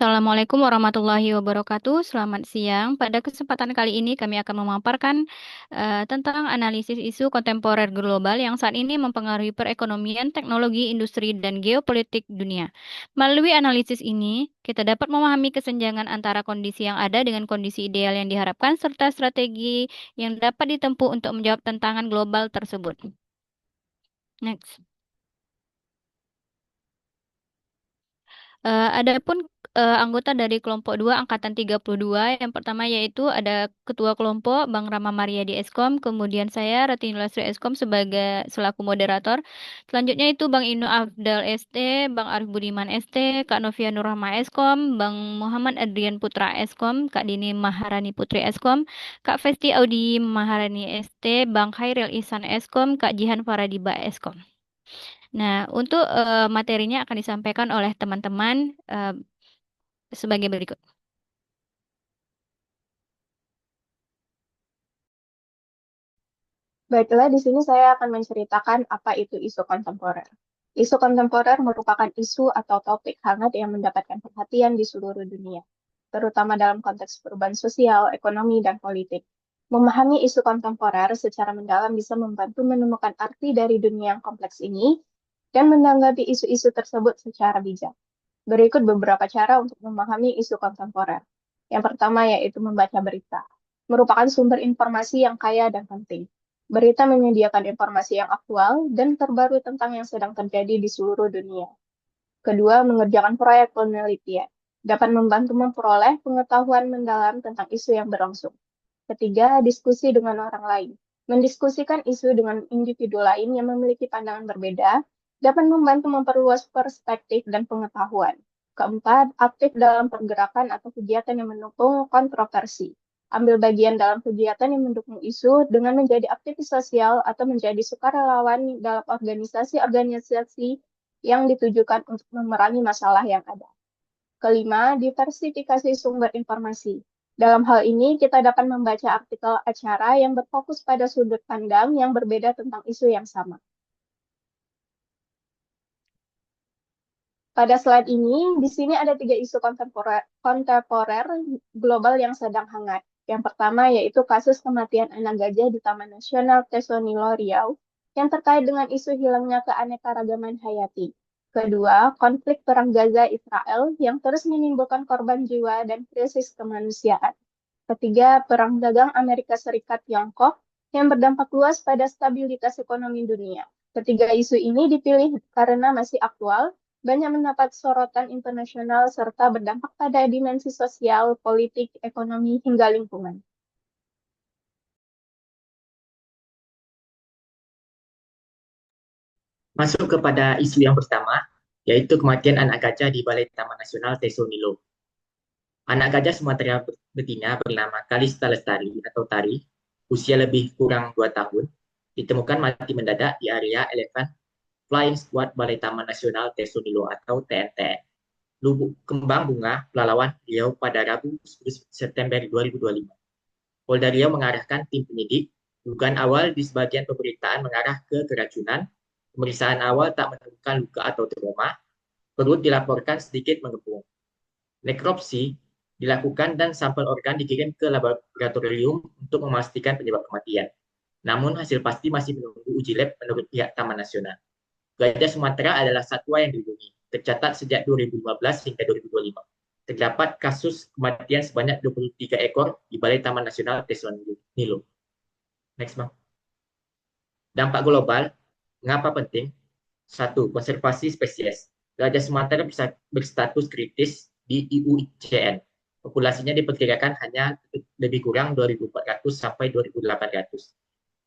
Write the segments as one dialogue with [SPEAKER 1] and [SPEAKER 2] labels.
[SPEAKER 1] Assalamualaikum warahmatullahi wabarakatuh. Selamat siang. Pada kesempatan kali ini kami akan memaparkan tentang analisis isu kontemporer global yang saat ini mempengaruhi perekonomian, teknologi, industri, dan geopolitik dunia. Melalui analisis ini, kita dapat memahami kesenjangan antara kondisi yang ada dengan kondisi ideal yang diharapkan, serta strategi yang dapat ditempuh untuk menjawab tantangan global tersebut. Next. Adapun anggota dari kelompok 2 angkatan 32, yang pertama yaitu ada ketua kelompok Bang Rama Mariadi Eskom, kemudian saya Ratini Lasri Eskom sebagai selaku moderator. Selanjutnya itu Bang Inu Afdal ST, Bang Arif Budiman ST, Kak Novia Nurrahma Eskom, Bang Muhammad Adrian Putra Eskom, Kak Dini Maharani Putri Eskom, Kak Festi Audi Maharani ST, Bang Khairil Ihsan Eskom, Kak Jihan Faradiba Eskom. Nah, untuk materinya akan disampaikan oleh teman-teman sebagai berikut.
[SPEAKER 2] Baiklah, di sini saya akan menceritakan apa itu isu kontemporer. Isu kontemporer merupakan isu atau topik hangat yang mendapatkan perhatian di seluruh dunia, terutama dalam konteks perubahan sosial, ekonomi, dan politik. Memahami isu kontemporer secara mendalam bisa membantu menemukan arti dari dunia yang kompleks ini dan menanggapi isu-isu tersebut secara bijak. Berikut beberapa cara untuk memahami isu kontemporer. Yang pertama yaitu membaca berita. Merupakan sumber informasi yang kaya dan penting. Berita menyediakan informasi yang aktual dan terbaru tentang yang sedang terjadi di seluruh dunia. Kedua, mengerjakan proyek penelitian. Dapat membantu memperoleh pengetahuan mendalam tentang isu yang berlangsung. Ketiga, diskusi dengan orang lain. Mendiskusikan isu dengan individu lain yang memiliki pandangan berbeda dapat membantu memperluas perspektif dan pengetahuan. Keempat, aktif dalam pergerakan atau kegiatan yang mendukung kontroversi. Ambil bagian dalam kegiatan yang mendukung isu dengan menjadi aktivis sosial atau menjadi sukarelawan dalam organisasi-organisasi yang ditujukan untuk memerangi masalah yang ada. Kelima, diversifikasi sumber informasi. Dalam hal ini, kita dapat membaca artikel acara yang berfokus pada sudut pandang yang berbeda tentang isu yang sama. Pada slide ini, di sini ada 3 isu kontemporer global yang sedang hangat. Yang pertama yaitu kasus kematian anak gajah di Taman Nasional Tesonilo Riau yang terkait dengan isu hilangnya keanekaragaman hayati. Kedua, konflik perang Gaza-Israel yang terus menimbulkan korban jiwa dan krisis kemanusiaan. Ketiga, perang dagang Amerika Serikat-Tiongkok yang berdampak luas pada stabilitas ekonomi dunia. Ketiga isu ini dipilih karena masih aktual, banyak mendapat sorotan internasional, serta berdampak pada dimensi sosial, politik, ekonomi, hingga lingkungan.
[SPEAKER 3] Masuk kepada isu yang pertama, yaitu kematian anak gajah di Balai Taman Nasional Teso Nilo. Anak gajah Sumatera betina bernama Kalista Lestari atau Tari, usia lebih kurang 2 tahun, ditemukan mati mendadak di area Elephant Flying Squad Balai Taman Nasional Teso Nilo atau TNTN. Lubuk Kembang Bunga, Pelalawan Riau pada Rabu 10 September 2025. Polda Riau mengarahkan tim penyidik. Dugaan awal di sebagian pemberitaan mengarah ke keracunan. Pemeriksaan awal tak menemukan luka atau trauma. Perut dilaporkan sedikit mengepung. Nekropsi dilakukan dan sampel organ dikirim ke laboratorium untuk memastikan penyebab kematian. Namun hasil pasti masih menunggu uji lab menurut pihak Taman Nasional. Gajah Sumatera adalah satwa yang dilindungi, tercatat sejak 2015 hingga 2025. Terdapat kasus kematian sebanyak 23 ekor di Balai Taman Nasional Teso Nilo. Next, Bang. Dampak global, mengapa penting? 1. Konservasi spesies. Gajah Sumatera berstatus kritis di IUCN. Populasinya diperkirakan hanya lebih kurang 2.400 sampai 2.800.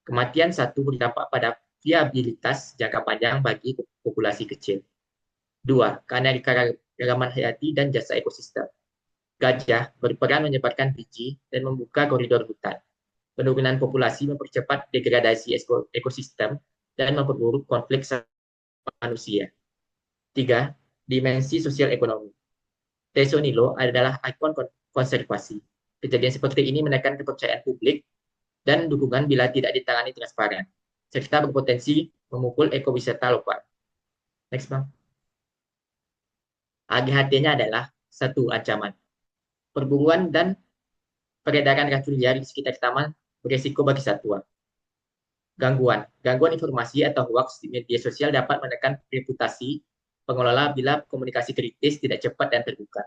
[SPEAKER 3] Kematian satu berdampak pada viabilitas jangka panjang bagi populasi kecil. 2. Keanekaragaman hayati dan jasa ekosistem. Gajah berperan menyebarkan biji dan membuka koridor hutan. Penurunan populasi mempercepat degradasi ekosistem dan memperburuk konflik manusia. 3. Dimensi sosial ekonomi. Teso Nilo adalah ikon konservasi. Kejadian seperti ini menekan kepercayaan publik dan dukungan bila tidak ditangani transparan, serta berpotensi memukul ekowisata lokal. Next, Bang. AGHT-nya adalah Satu, ancaman. Perburuan dan peredaran racun liar di sekitar taman beresiko bagi satwa. Gangguan. Gangguan informasi atau hoax di media sosial dapat menekan reputasi pengelola bila komunikasi kritis tidak cepat dan terbuka.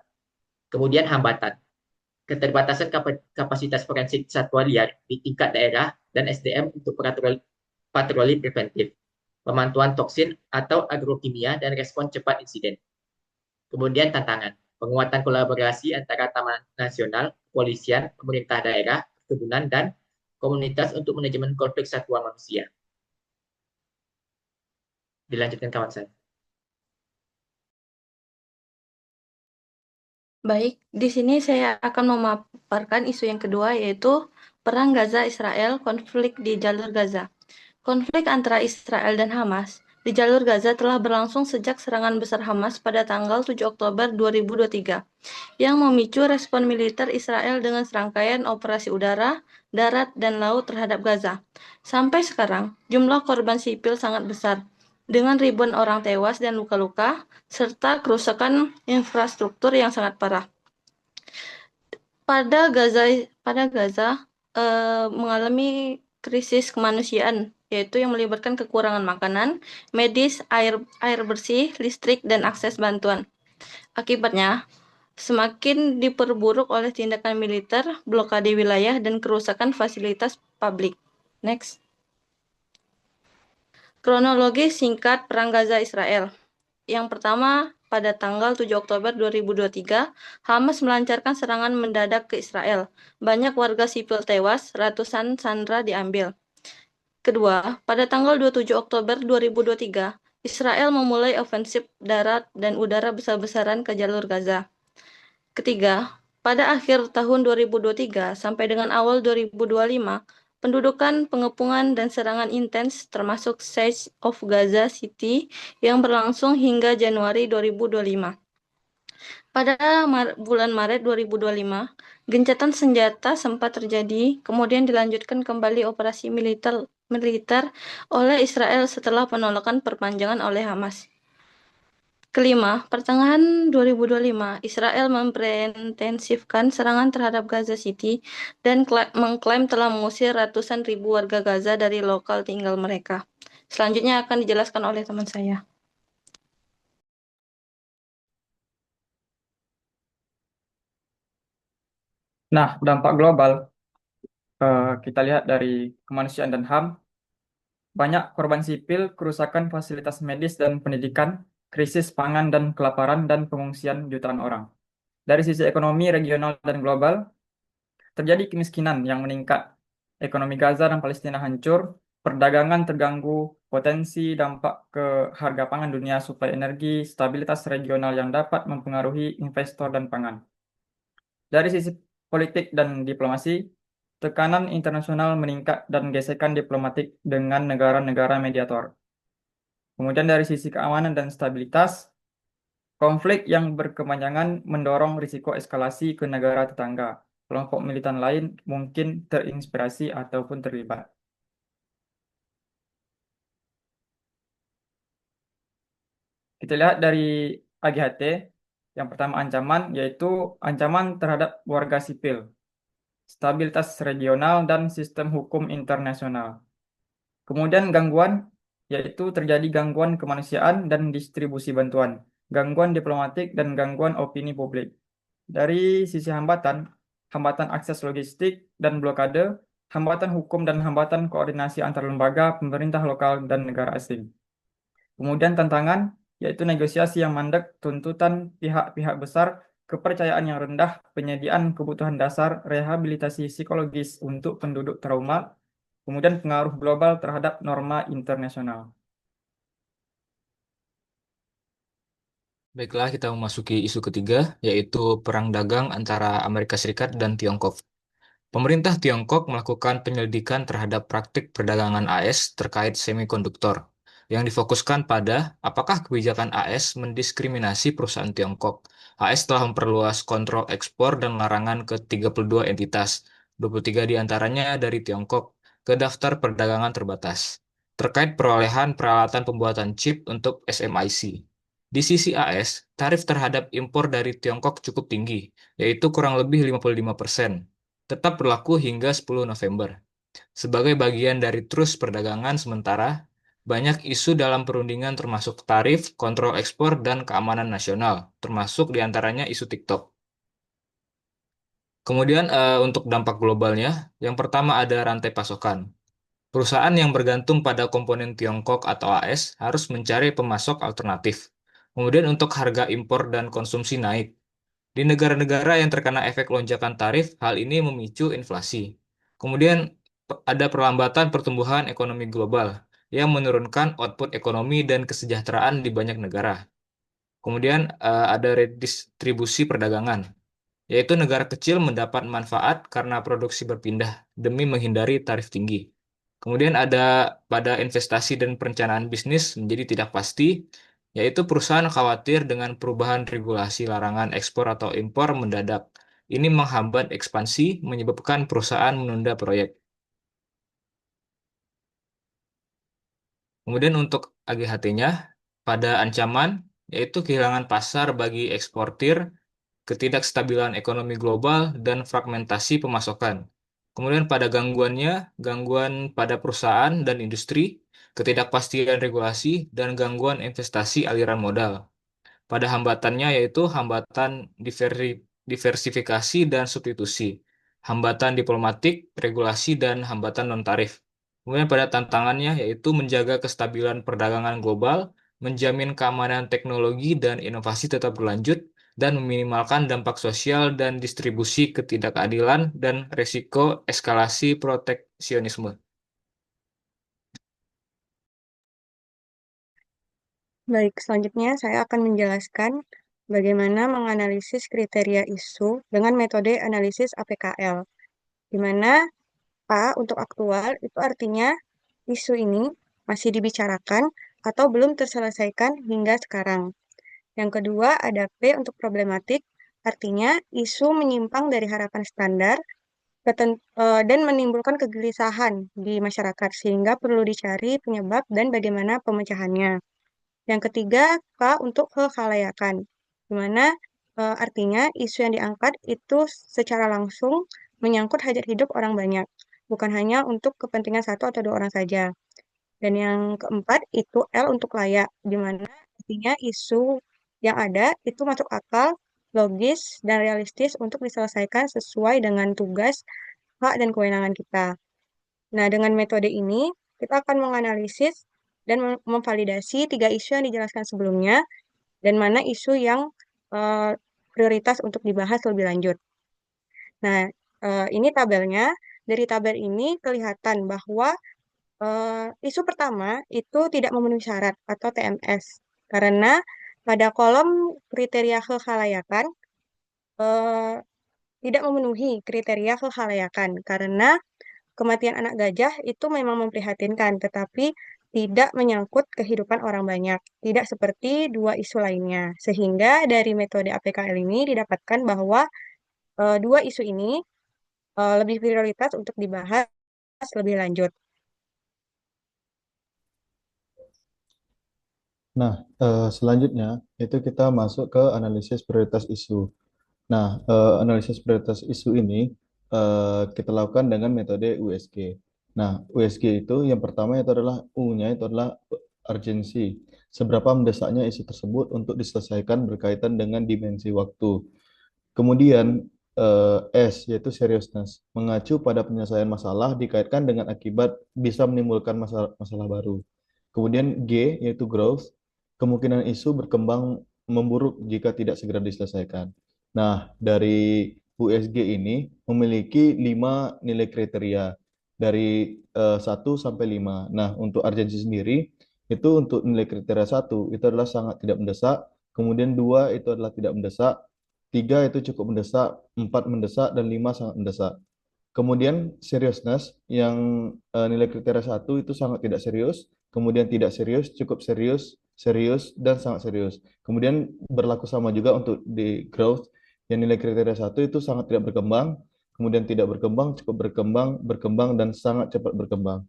[SPEAKER 3] Kemudian hambatan. Keterbatasan kapasitas forensik satwa liar di tingkat daerah dan SDM untuk patroli preventif, pemantauan toksin atau agrokimia, dan respon cepat insiden. Kemudian tantangan, penguatan kolaborasi antara Taman Nasional, kepolisian, pemerintah daerah, perkebunan, dan komunitas untuk manajemen konflik satwa manusia. Dilanjutkan kawan saya.
[SPEAKER 4] Baik, di sini saya akan memaparkan isu yang kedua, yaitu Perang Gaza-Israel, konflik di jalur Gaza. Konflik antara Israel dan Hamas di jalur Gaza telah berlangsung sejak serangan besar Hamas pada tanggal 7 Oktober 2023, yang memicu respon militer Israel dengan serangkaian operasi udara, darat, dan laut terhadap Gaza. Sampai sekarang, jumlah korban sipil sangat besar, dengan ribuan orang tewas dan luka-luka, serta kerusakan infrastruktur yang sangat parah. Pada Gaza mengalami krisis kemanusiaan, yaitu yang melibatkan kekurangan makanan, medis, air bersih, listrik, dan akses bantuan. Akibatnya, semakin diperburuk oleh tindakan militer, blokade wilayah, dan kerusakan fasilitas publik. Next. Kronologi singkat Perang Gaza-Israel. Yang pertama, pada tanggal 7 Oktober 2023, Hamas melancarkan serangan mendadak ke Israel. Banyak warga sipil tewas, ratusan sandera diambil. Kedua, pada tanggal 27 Oktober 2023, Israel memulai ofensif darat dan udara besar-besaran ke jalur Gaza. Ketiga, pada akhir tahun 2023 sampai dengan awal 2025, pendudukan, pengepungan, dan serangan intens termasuk Siege of Gaza City yang berlangsung hingga Januari 2025. Pada bulan Maret 2025, gencatan senjata sempat terjadi, kemudian dilanjutkan kembali operasi militer oleh Israel setelah penolakan perpanjangan oleh Hamas. Kelima, pertengahan 2025, Israel memperintensifkan serangan terhadap Gaza City dan mengklaim telah mengusir ratusan ribu warga Gaza dari lokal tinggal mereka. Selanjutnya akan dijelaskan oleh teman saya.
[SPEAKER 5] Nah, dampak global kita lihat dari kemanusiaan dan HAM, banyak korban sipil, kerusakan fasilitas medis dan pendidikan, krisis pangan dan kelaparan, dan pengungsian jutaan orang. Dari sisi ekonomi regional dan global, terjadi kemiskinan yang meningkat, ekonomi Gaza dan Palestina hancur, perdagangan terganggu, potensi dampak ke harga pangan dunia, suplai energi, stabilitas regional yang dapat mempengaruhi investor dan pangan. Dari sisi politik dan diplomasi, tekanan internasional meningkat dan gesekan diplomatik dengan negara-negara mediator. Kemudian dari sisi keamanan dan stabilitas, konflik yang berkepanjangan mendorong risiko eskalasi ke negara tetangga. Kelompok militan lain mungkin terinspirasi ataupun terlibat. Kita lihat dari AGHT, yang pertama ancaman, yaitu ancaman terhadap warga sipil, stabilitas regional, dan sistem hukum internasional. Kemudian gangguan, yaitu terjadi gangguan kemanusiaan dan distribusi bantuan, gangguan diplomatik, dan gangguan opini publik. Dari sisi hambatan, hambatan akses logistik dan blokade, hambatan hukum dan hambatan koordinasi antar lembaga, pemerintah lokal, dan negara asing. Kemudian tantangan, yaitu negosiasi yang mandek, tuntutan pihak-pihak besar, kepercayaan yang rendah, penyediaan kebutuhan dasar, rehabilitasi psikologis untuk penduduk trauma, kemudian pengaruh global terhadap norma internasional.
[SPEAKER 6] Baiklah, kita memasuki isu ketiga, yaitu perang dagang antara Amerika Serikat dan Tiongkok. Pemerintah Tiongkok melakukan penyelidikan terhadap praktik perdagangan AS terkait semikonduktor, yang difokuskan pada apakah kebijakan AS mendiskriminasi perusahaan Tiongkok. AS telah memperluas kontrol ekspor dan larangan ke 32 entitas, 23 diantaranya dari Tiongkok, ke daftar perdagangan terbatas, terkait perolehan peralatan pembuatan chip untuk SMIC. Di sisi AS, tarif terhadap impor dari Tiongkok cukup tinggi, yaitu kurang lebih 55%, tetap berlaku hingga 10 November. Sebagai bagian dari terus perdagangan sementara, banyak isu dalam perundingan termasuk tarif, kontrol ekspor, dan keamanan nasional, termasuk diantaranya isu TikTok. Kemudian untuk dampak globalnya, yang pertama ada rantai pasokan. Perusahaan yang bergantung pada komponen Tiongkok atau AS harus mencari pemasok alternatif. Kemudian untuk harga impor dan konsumsi naik. Di negara-negara yang terkena efek lonjakan tarif, hal ini memicu inflasi. Kemudian ada perlambatan pertumbuhan ekonomi global yang menurunkan output ekonomi dan kesejahteraan di banyak negara. Kemudian ada redistribusi perdagangan, yaitu negara kecil mendapat manfaat karena produksi berpindah demi menghindari tarif tinggi. Kemudian ada pada investasi dan perencanaan bisnis menjadi tidak pasti, yaitu perusahaan khawatir dengan perubahan regulasi larangan ekspor atau impor mendadak. Ini menghambat ekspansi, menyebabkan perusahaan menunda proyek. Kemudian untuk AGHT-nya, pada ancaman, yaitu kehilangan pasar bagi eksportir, ketidakstabilan ekonomi global, dan fragmentasi pemasokan. Kemudian pada gangguannya, gangguan pada perusahaan dan industri, ketidakpastian regulasi, dan gangguan investasi aliran modal. Pada hambatannya yaitu hambatan diversifikasi dan substitusi, hambatan diplomatik, regulasi, dan hambatan non-tarif. Kemudian pada tantangannya yaitu menjaga kestabilan perdagangan global, menjamin keamanan teknologi dan inovasi tetap berlanjut, dan meminimalkan dampak sosial dan distribusi ketidakadilan dan resiko eskalasi proteksionisme.
[SPEAKER 7] Baik, selanjutnya saya akan menjelaskan bagaimana menganalisis kriteria isu dengan metode analisis APKL, di mana A untuk aktual itu artinya isu ini masih dibicarakan atau belum terselesaikan hingga sekarang. Yang kedua ada P untuk problematik, artinya isu menyimpang dari harapan standar dan menimbulkan kegelisahan di masyarakat sehingga perlu dicari penyebab dan bagaimana pemecahannya. Yang ketiga, K untuk kekhalayakan, di mana artinya isu yang diangkat itu secara langsung menyangkut hajat hidup orang banyak, bukan hanya untuk kepentingan satu atau dua orang saja. Dan yang keempat itu L untuk layak, di mana artinya isu yang ada itu masuk akal, logis, dan realistis untuk diselesaikan sesuai dengan tugas, hak, dan kewenangan kita. Nah, dengan metode ini, kita akan menganalisis dan memvalidasi tiga isu yang dijelaskan sebelumnya, dan mana isu yang prioritas untuk dibahas lebih lanjut. Nah, ini tabelnya. Dari tabel ini kelihatan bahwa isu pertama itu tidak memenuhi syarat atau TMS, karena pada kolom kriteria kekhalayakan tidak memenuhi kriteria kekhalayakan, karena kematian anak gajah itu memang memprihatinkan, tetapi tidak menyangkut kehidupan orang banyak, tidak seperti dua isu lainnya. Sehingga dari metode APKL ini didapatkan bahwa dua isu ini lebih prioritas untuk dibahas lebih lanjut.
[SPEAKER 8] Nah, selanjutnya itu kita masuk ke analisis prioritas isu. Nah, analisis prioritas isu ini kita lakukan dengan metode USG. Nah, USG itu yang pertama itu adalah U-nya itu adalah urgensi. Seberapa mendesaknya isu tersebut untuk diselesaikan berkaitan dengan dimensi waktu. Kemudian S yaitu seriousness, mengacu pada penyelesaian masalah dikaitkan dengan akibat bisa menimbulkan masalah baru. Kemudian G yaitu growth, kemungkinan isu berkembang memburuk jika tidak segera diselesaikan. Nah, dari USG ini memiliki 5 nilai kriteria dari 1 sampai 5. Nah, untuk urgensi sendiri itu untuk nilai kriteria 1 itu adalah sangat tidak mendesak, kemudian 2 itu adalah tidak mendesak, 3 itu cukup mendesak, 4 mendesak, dan 5 sangat mendesak. Kemudian seriousness yang nilai kriteria 1 itu sangat tidak serius, kemudian tidak serius, cukup serius, serius, dan sangat serius. Kemudian berlaku sama juga untuk di growth, yang nilai kriteria 1 itu sangat tidak berkembang, kemudian tidak berkembang, cukup berkembang, berkembang, dan sangat cepat berkembang.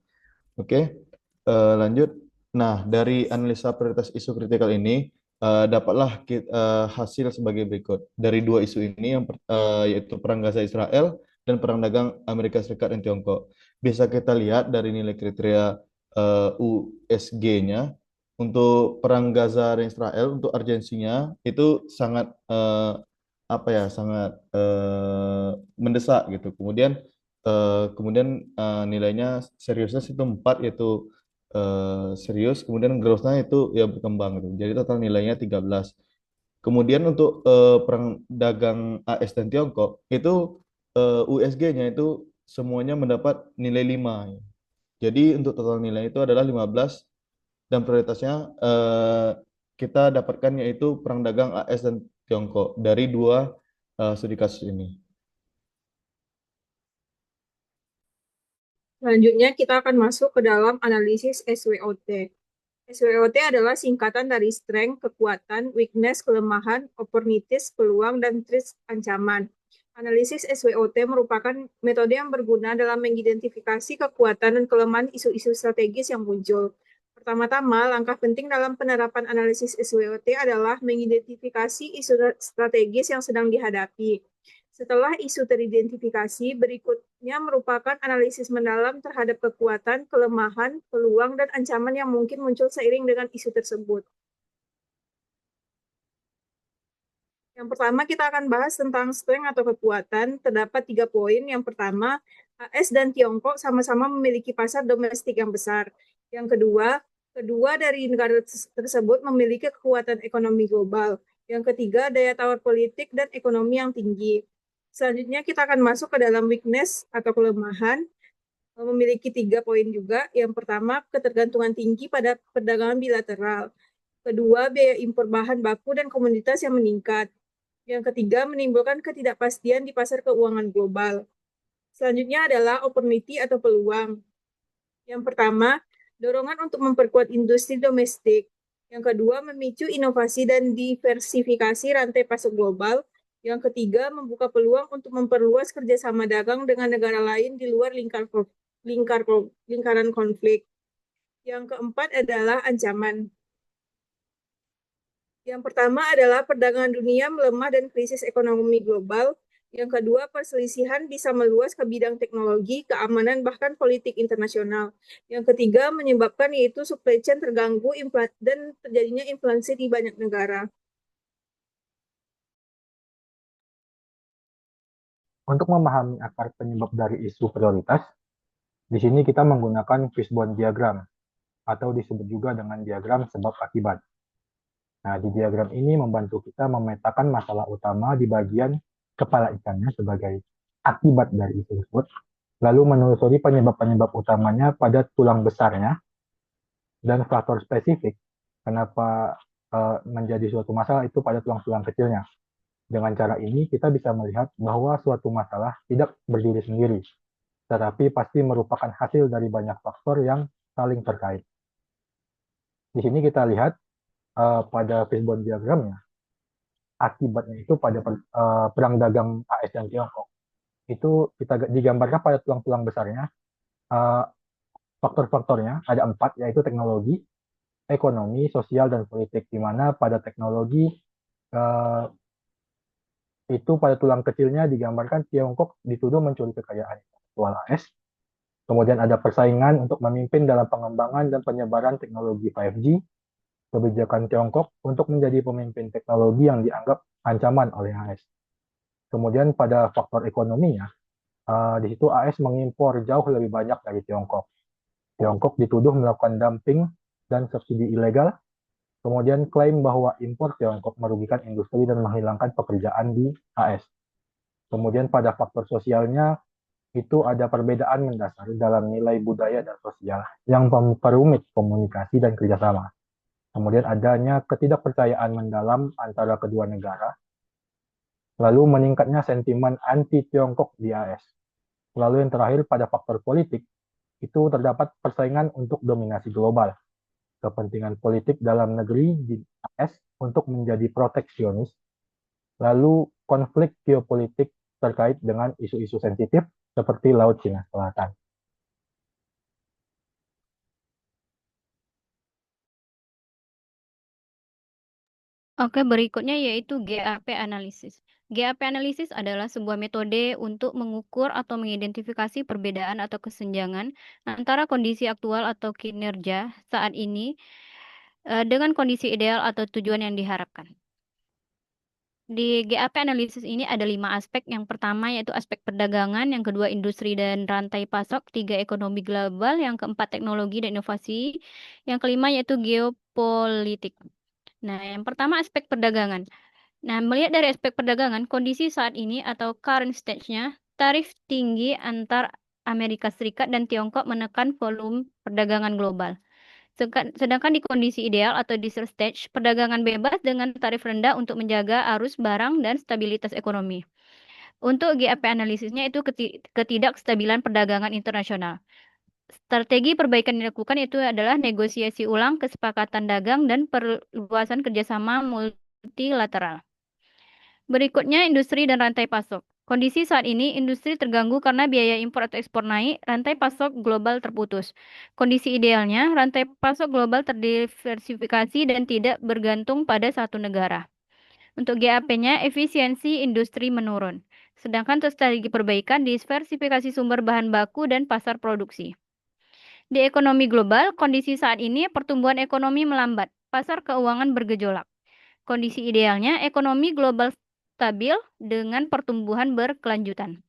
[SPEAKER 8] Oke, lanjut. Nah, dari analisa prioritas isu kritikal ini, dapatlah hasil sebagai berikut. Dari dua isu ini, yaitu Perang Gaza Israel dan Perang Dagang Amerika Serikat dan Tiongkok. Bisa kita lihat dari nilai kriteria USG-nya, untuk Perang Gaza dan Israel, untuk urgensinya itu sangat sangat mendesak gitu. Kemudian nilainya seriusnya itu 4, yaitu serius, kemudian growth-nya itu ya berkembang gitu. Jadi total nilainya 13. Kemudian untuk perang dagang AS dan Tiongkok itu USG-nya itu semuanya mendapat nilai 5. Jadi untuk total nilai itu adalah 15, dan prioritasnya kita dapatkan yaitu perang dagang AS dan Tiongkok dari dua studi kasus ini.
[SPEAKER 9] Selanjutnya kita akan masuk ke dalam analisis SWOT. SWOT adalah singkatan dari strength, kekuatan, weakness, kelemahan, opportunities, peluang, dan threats, ancaman. Analisis SWOT merupakan metode yang berguna dalam mengidentifikasi kekuatan dan kelemahan isu-isu strategis yang muncul. Pertama-tama, langkah penting dalam penerapan analisis SWOT adalah mengidentifikasi isu strategis yang sedang dihadapi. Setelah isu teridentifikasi, berikutnya merupakan analisis mendalam terhadap kekuatan, kelemahan, peluang, dan ancaman yang mungkin muncul seiring dengan isu tersebut. Yang pertama, kita akan bahas tentang strength atau kekuatan. Terdapat 3 poin. Yang pertama, AS dan Tiongkok sama-sama memiliki pasar domestik yang besar. Yang kedua dari negara tersebut memiliki kekuatan ekonomi global. Yang ketiga, daya tawar politik dan ekonomi yang tinggi. Selanjutnya kita akan masuk ke dalam weakness atau kelemahan, memiliki 3 poin juga. Yang pertama, ketergantungan tinggi pada perdagangan bilateral. Kedua, biaya impor bahan baku dan komoditas yang meningkat. Yang ketiga, menimbulkan ketidakpastian di pasar keuangan global. Selanjutnya adalah opportunity atau peluang. Yang pertama, dorongan untuk memperkuat industri domestik. Yang kedua, memicu inovasi dan diversifikasi rantai pasok global. Yang ketiga, membuka peluang untuk memperluas kerjasama dagang dengan negara lain di luar lingkaran konflik. Yang keempat adalah ancaman. Yang pertama adalah perdagangan dunia melemah dan krisis ekonomi global. Yang kedua, perselisihan bisa meluas ke bidang teknologi, keamanan, bahkan politik internasional. Yang ketiga, menyebabkan yaitu supply chain terganggu dan terjadinya inflasi di banyak negara.
[SPEAKER 10] Untuk memahami akar penyebab dari isu prioritas, di sini kita menggunakan fishbone diagram, atau disebut juga dengan diagram sebab akibat. Nah, di diagram ini membantu kita memetakan masalah utama di bagian kepala ikannya sebagai akibat dari isu tersebut, lalu menelusuri penyebab-penyebab utamanya pada tulang besarnya, dan faktor spesifik kenapa menjadi suatu masalah itu pada tulang-tulang kecilnya. Dengan cara ini, kita bisa melihat bahwa suatu masalah tidak berdiri sendiri, tetapi pasti merupakan hasil dari banyak faktor yang saling terkait. Di sini kita lihat pada fishbone diagramnya, akibatnya itu pada perang dagang AS dan Tiongkok. Itu kita digambarkan pada tulang-tulang besarnya. Faktor-faktornya ada 4, yaitu teknologi, ekonomi, sosial, dan politik. Di mana pada teknologi itu pada tulang kecilnya digambarkan Tiongkok dituduh mencuri kekayaan intelektual AS. Kemudian ada persaingan untuk memimpin dalam pengembangan dan penyebaran teknologi 5G. Kebijakan Tiongkok untuk menjadi pemimpin teknologi yang dianggap ancaman oleh AS. Kemudian pada faktor ekonominya, di situ AS mengimpor jauh lebih banyak dari Tiongkok. Tiongkok dituduh melakukan dumping dan subsidi ilegal. Kemudian klaim bahwa impor Tiongkok merugikan industri dan menghilangkan pekerjaan di AS. Kemudian pada faktor sosialnya, itu ada perbedaan mendasar dalam nilai budaya dan sosial yang memperumit komunikasi dan kerjasama. Kemudian adanya ketidakpercayaan mendalam antara kedua negara. Lalu meningkatnya sentimen anti-Tiongkok di AS. Lalu yang terakhir pada faktor politik, itu terdapat persaingan untuk dominasi global. Kepentingan politik dalam negeri di AS untuk menjadi proteksionis. Lalu konflik geopolitik terkait dengan isu-isu sensitif seperti Laut Cina Selatan.
[SPEAKER 1] Oke, berikutnya yaitu GAP analisis. GAP analisis adalah sebuah metode untuk mengukur atau mengidentifikasi perbedaan atau kesenjangan antara kondisi aktual atau kinerja saat ini dengan kondisi ideal atau tujuan yang diharapkan. Di GAP analisis ini ada 5 aspek. Yang pertama yaitu aspek perdagangan, yang kedua industri dan rantai pasok, tiga ekonomi global, yang keempat teknologi dan inovasi, yang kelima yaitu geopolitik. Nah, yang pertama aspek perdagangan. Nah, melihat dari aspek perdagangan, kondisi saat ini atau current stage-nya, tarif tinggi antar Amerika Serikat dan Tiongkok menekan volume perdagangan global. Sedangkan di kondisi ideal atau desert stage, perdagangan bebas dengan tarif rendah untuk menjaga arus barang dan stabilitas ekonomi. Untuk GAP analisisnya itu ketidakstabilan perdagangan internasional. Strategi perbaikan yang dilakukan itu adalah negosiasi ulang kesepakatan dagang dan perluasan kerjasama multilateral. Berikutnya, industri dan rantai pasok. Kondisi saat ini, industri terganggu karena biaya impor atau ekspor naik, rantai pasok global terputus. Kondisi idealnya, rantai pasok global terdiversifikasi dan tidak bergantung pada satu negara. Untuk GAP-nya, efisiensi industri menurun. Sedangkan untuk strategi perbaikan, diversifikasi sumber bahan baku dan pasar produksi. Di ekonomi global, kondisi saat ini pertumbuhan ekonomi melambat, pasar keuangan bergejolak. Kondisi idealnya, ekonomi global stabil dengan pertumbuhan berkelanjutan.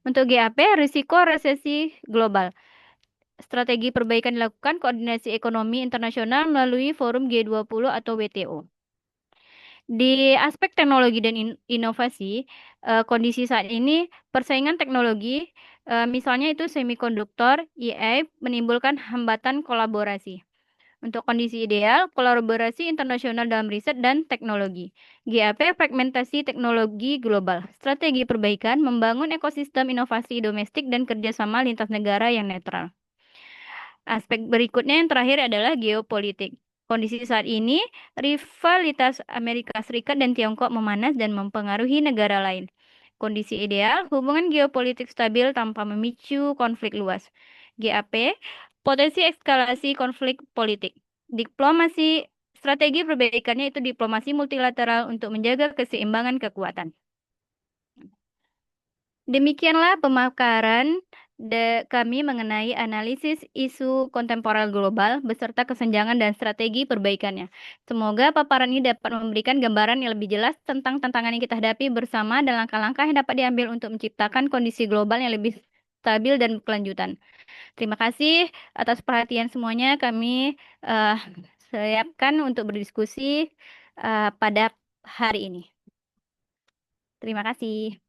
[SPEAKER 1] Untuk GAP, risiko resesi global. Strategi perbaikan dilakukan koordinasi ekonomi internasional melalui forum G20 atau WTO. Di aspek teknologi dan inovasi, kondisi saat ini persaingan teknologi, misalnya itu semikonduktor, AI, menimbulkan hambatan kolaborasi. Untuk kondisi ideal, kolaborasi internasional dalam riset dan teknologi. GAP, fragmentasi teknologi global. Strategi perbaikan, membangun ekosistem inovasi domestik dan kerjasama lintas negara yang netral. Aspek berikutnya yang terakhir adalah geopolitik. Kondisi saat ini, rivalitas Amerika Serikat dan Tiongkok memanas dan mempengaruhi negara lain. Kondisi ideal, hubungan geopolitik stabil tanpa memicu konflik luas. GAP, potensi eskalasi konflik politik. Diplomasi, strategi perbaikannya itu diplomasi multilateral untuk menjaga keseimbangan kekuatan. Demikianlah pemaparan kami mengenai analisis isu kontemporer global beserta kesenjangan dan strategi perbaikannya. Semoga paparan ini dapat memberikan gambaran yang lebih jelas tentang tantangan yang kita hadapi bersama dan langkah-langkah yang dapat diambil untuk menciptakan kondisi global yang lebih stabil dan berkelanjutan. Terima kasih atas perhatian semuanya. Kami siapkan untuk berdiskusi pada hari ini. Terima kasih.